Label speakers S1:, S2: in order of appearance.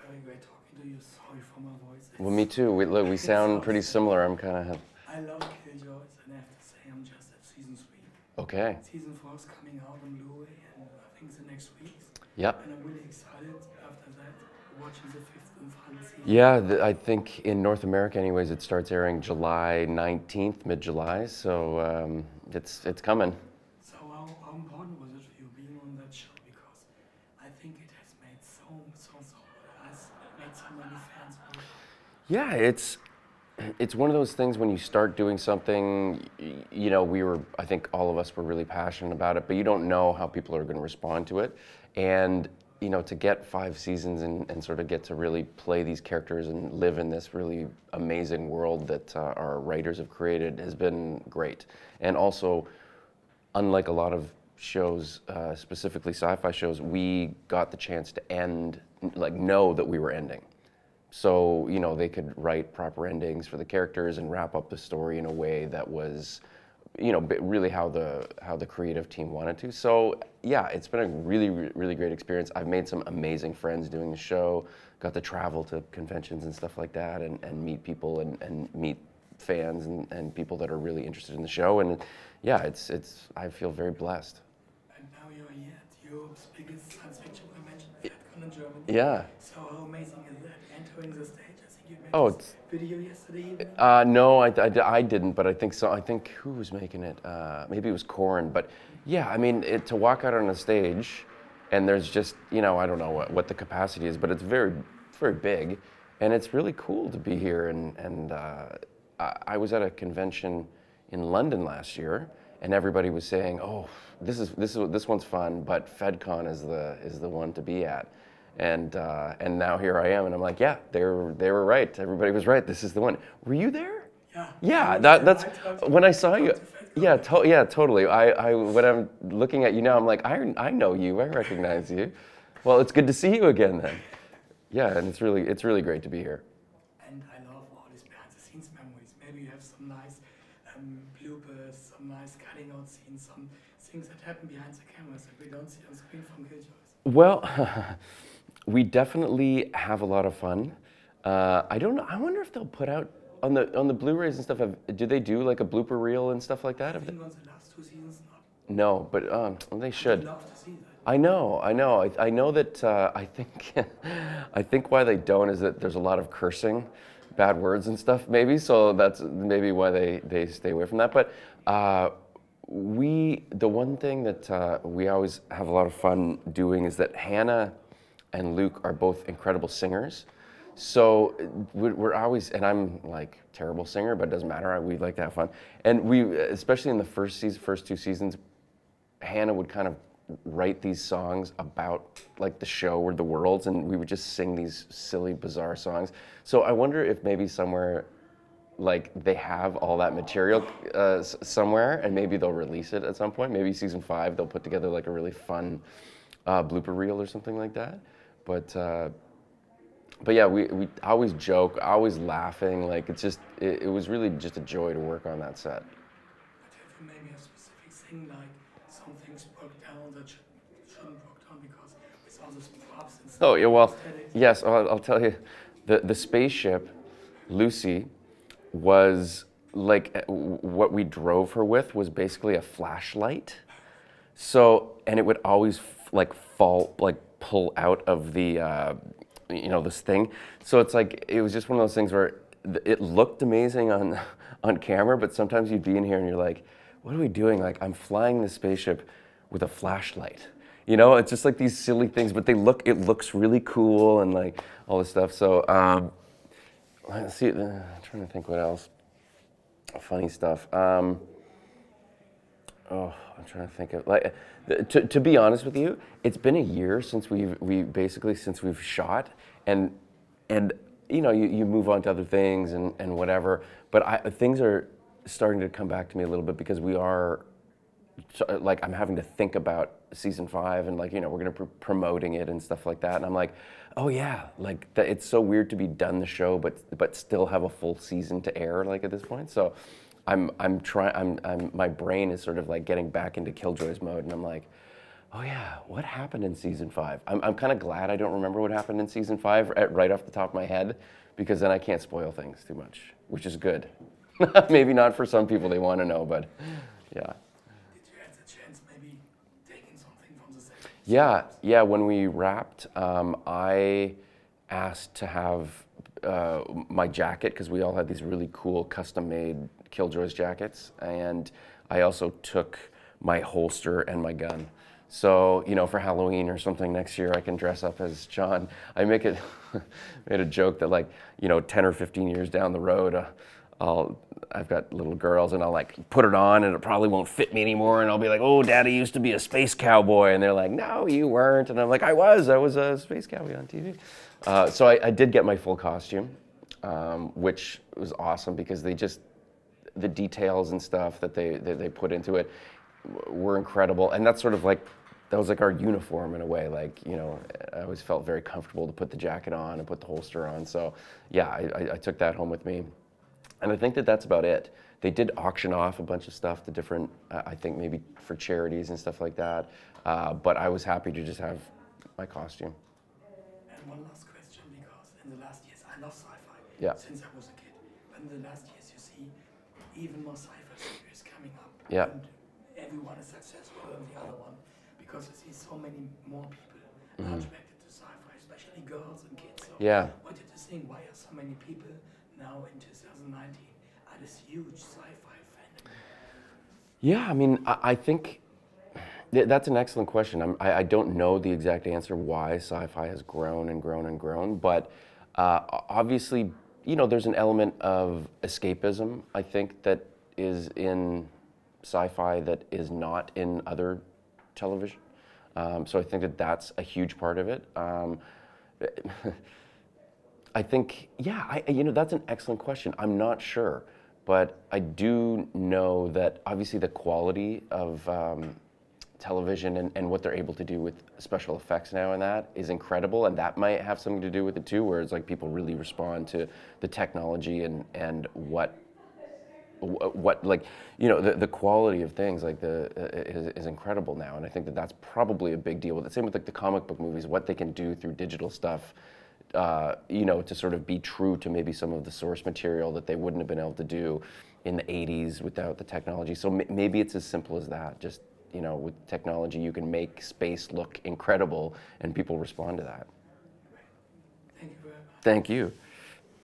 S1: very great talking to you. Sorry for my voice.
S2: Well, me too. We sound pretty similar. I'm kind of...
S1: I love Killjoys, and I have to say I'm just at season 3.
S2: Okay.
S1: Season 4 is coming out on Blu-ray, and I think the next week.
S2: Yep.
S1: And I'm really excited after that, watching the 5th and final season.
S2: Yeah, I think in North America anyways, it starts airing July 19th, mid-July, so it's coming.
S1: So how important was it for you being on that show? Because I think it has made has made so many fans.
S2: Yeah, it's one of those things when you start doing something, you know, I think all of us were really passionate about it, but you don't know how people are going to respond to it. And, you know, to get 5 seasons and sort of get to really play these characters and live in this really amazing world that our writers have created has been great. And also, unlike a lot of shows, specifically sci-fi shows, we got the chance to end, like know that we were ending. So, you know, they could write proper endings for the characters and wrap up the story in a way that was, you know, really how the creative team wanted to. So, yeah, it's been a really, really great experience. I've made some amazing friends doing the show, got to travel to conventions and stuff like that and meet people and meet fans and people that are really interested in the show. And yeah, I feel very blessed.
S1: And now you're here at Europe's biggest science fiction convention, FedCon in Germany.
S2: Yeah.
S1: So how amazing is that? Entering the stage, I think you made
S2: this
S1: video yesterday evening.
S2: No, I didn't, but I think so. I think who was making it? Maybe it was Corin. But yeah, I mean, to walk out on a stage, and there's just, you know, I don't know what the capacity is, but it's very, very big, and it's really cool to be here. And I was at a convention in London last year, and everybody was saying, "Oh, this one's fun, but FedCon is the one to be at." And now here I am, and I'm like, yeah, they were right. Everybody was right. This is the one. Were you there?
S1: Yeah.
S2: Yeah. That's when I saw you. Yeah. Totally. When I'm looking at you now, I'm like, I know you. I recognize you. Well, it's good to see you again then. Yeah, and it's really great to be here.
S1: And I love all these behind-the-scenes memories. Maybe you have some nice bloopers, some nice cutting-out scenes, some things that happen behind the cameras that we don't see on screen from Killjoys.
S2: Well. We definitely have a lot of fun. I don't know. I wonder if they'll put out on the Blu-rays and stuff. Do they do like a blooper reel and stuff like that?
S1: I think on the last 2 seasons, not.
S2: No, but they should.
S1: I'd love to see that.
S2: I know. I know that. I think why they don't is that there's a lot of cursing, bad words and stuff. Maybe so that's maybe why they stay away from that. But the one thing that we always have a lot of fun doing is that Hannah and Luke are both incredible singers. So we're always, and I'm like terrible singer, but it doesn't matter. We like to have fun. And especially in the first 2 seasons, Hannah would kind of write these songs about like the show or the worlds, and we would just sing these silly, bizarre songs. So I wonder if maybe somewhere like they have all that material somewhere, and maybe they'll release it at some point. Maybe season 5, they'll put together like a really fun blooper reel or something like that. But yeah, we always joke, always laughing. Like it was really just a joy to work on that set.
S1: But have you maybe a specific thing, like some things broke down that shouldn't broke down because with all this props and stuff?
S2: Oh yeah, well, yes, I'll tell you, the spaceship, Lucy, was like what we drove her with was basically a flashlight. So, and it would always like pull out of the, you know, this thing. So it's like, it was just one of those things where it looked amazing on camera, but sometimes you'd be in here and you're like, what are we doing? Like, I'm flying this spaceship with a flashlight. You know, it's just like these silly things, but it looks really cool and like all this stuff. So, let's see, I'm trying to think what else. Funny stuff. I'm trying to think of, like, to be honest with you, it's been a year since we've shot, and you know, you move on to other things and whatever, but things are starting to come back to me a little bit because we are, like, I'm having to think about season 5 and, like, you know, we're going to be promoting it and stuff like that, and I'm like, oh yeah, like it's so weird to be done the show but still have a full season to air, like, at this point. So my brain is sort of like getting back into Killjoys mode, and I'm like, Oh yeah, what happened in season 5? I'm kind of glad I don't remember what happened in season 5 right off the top of my head, because then I can't spoil things too much, which is good. Maybe not for some people, they want to know, but yeah.
S1: Did you have the chance maybe taking something from the set?
S2: Yeah, when we wrapped, I asked to have my jacket, because we all had these really cool custom-made Killjoys jackets, and I also took my holster and my gun. So, you know, for Halloween or something next year, I can dress up as John. I made a joke that, like, you know, 10 or 15 years down the road, I've got little girls, and I'll like put it on, and it probably won't fit me anymore, and I'll be like, "Oh, Daddy used to be a space cowboy," and they're like, "No, you weren't," and I'm like, I was a space cowboy on TV. So I did get my full costume, which was awesome, because the details and stuff that they put into it were incredible, and that's sort of like, that was like our uniform in a way. Like, you know, I always felt very comfortable to put the jacket on and put the holster on. So yeah, I took that home with me, and I think that that's about it. They did auction off a bunch of stuff to different, I think maybe for charities and stuff like that, but I was happy to just have my costume.
S1: And one last question, because in the last years, I love sci-fi since I was a kid. But in the last years, you see even more sci-fi series coming up.
S2: Yeah.
S1: And everyone is successful than the other one, because you see so many more people are attracted to sci-fi, especially girls and kids. So
S2: Yeah.
S1: what did you think? Why are so many people now in 2019 are this huge sci-fi fandom?
S2: Yeah, I mean, I think that's an excellent question. I don't know the exact answer why sci-fi has grown and grown and grown, but obviously, you know, there's an element of escapism, I think, that is in sci-fi that is not in other television. So I think that that's a huge part of it. I think, yeah, you know, that's an excellent question. I'm not sure, but I do know that obviously the quality of television and what they're able to do with special effects now and that is incredible, and that might have something to do with it too, where it's like people really respond to the technology and what like, you know, the quality of things like is incredible now, and I think that that's probably a big deal. The same with like the comic book movies, what they can do through digital stuff, you know, to sort of be true to maybe some of the source material that they wouldn't have been able to do in the 80s without the technology. So maybe it's as simple as that. Just, you know, with technology, you can make space look incredible, and people respond to that.
S1: Thank you very much.
S2: Thank you.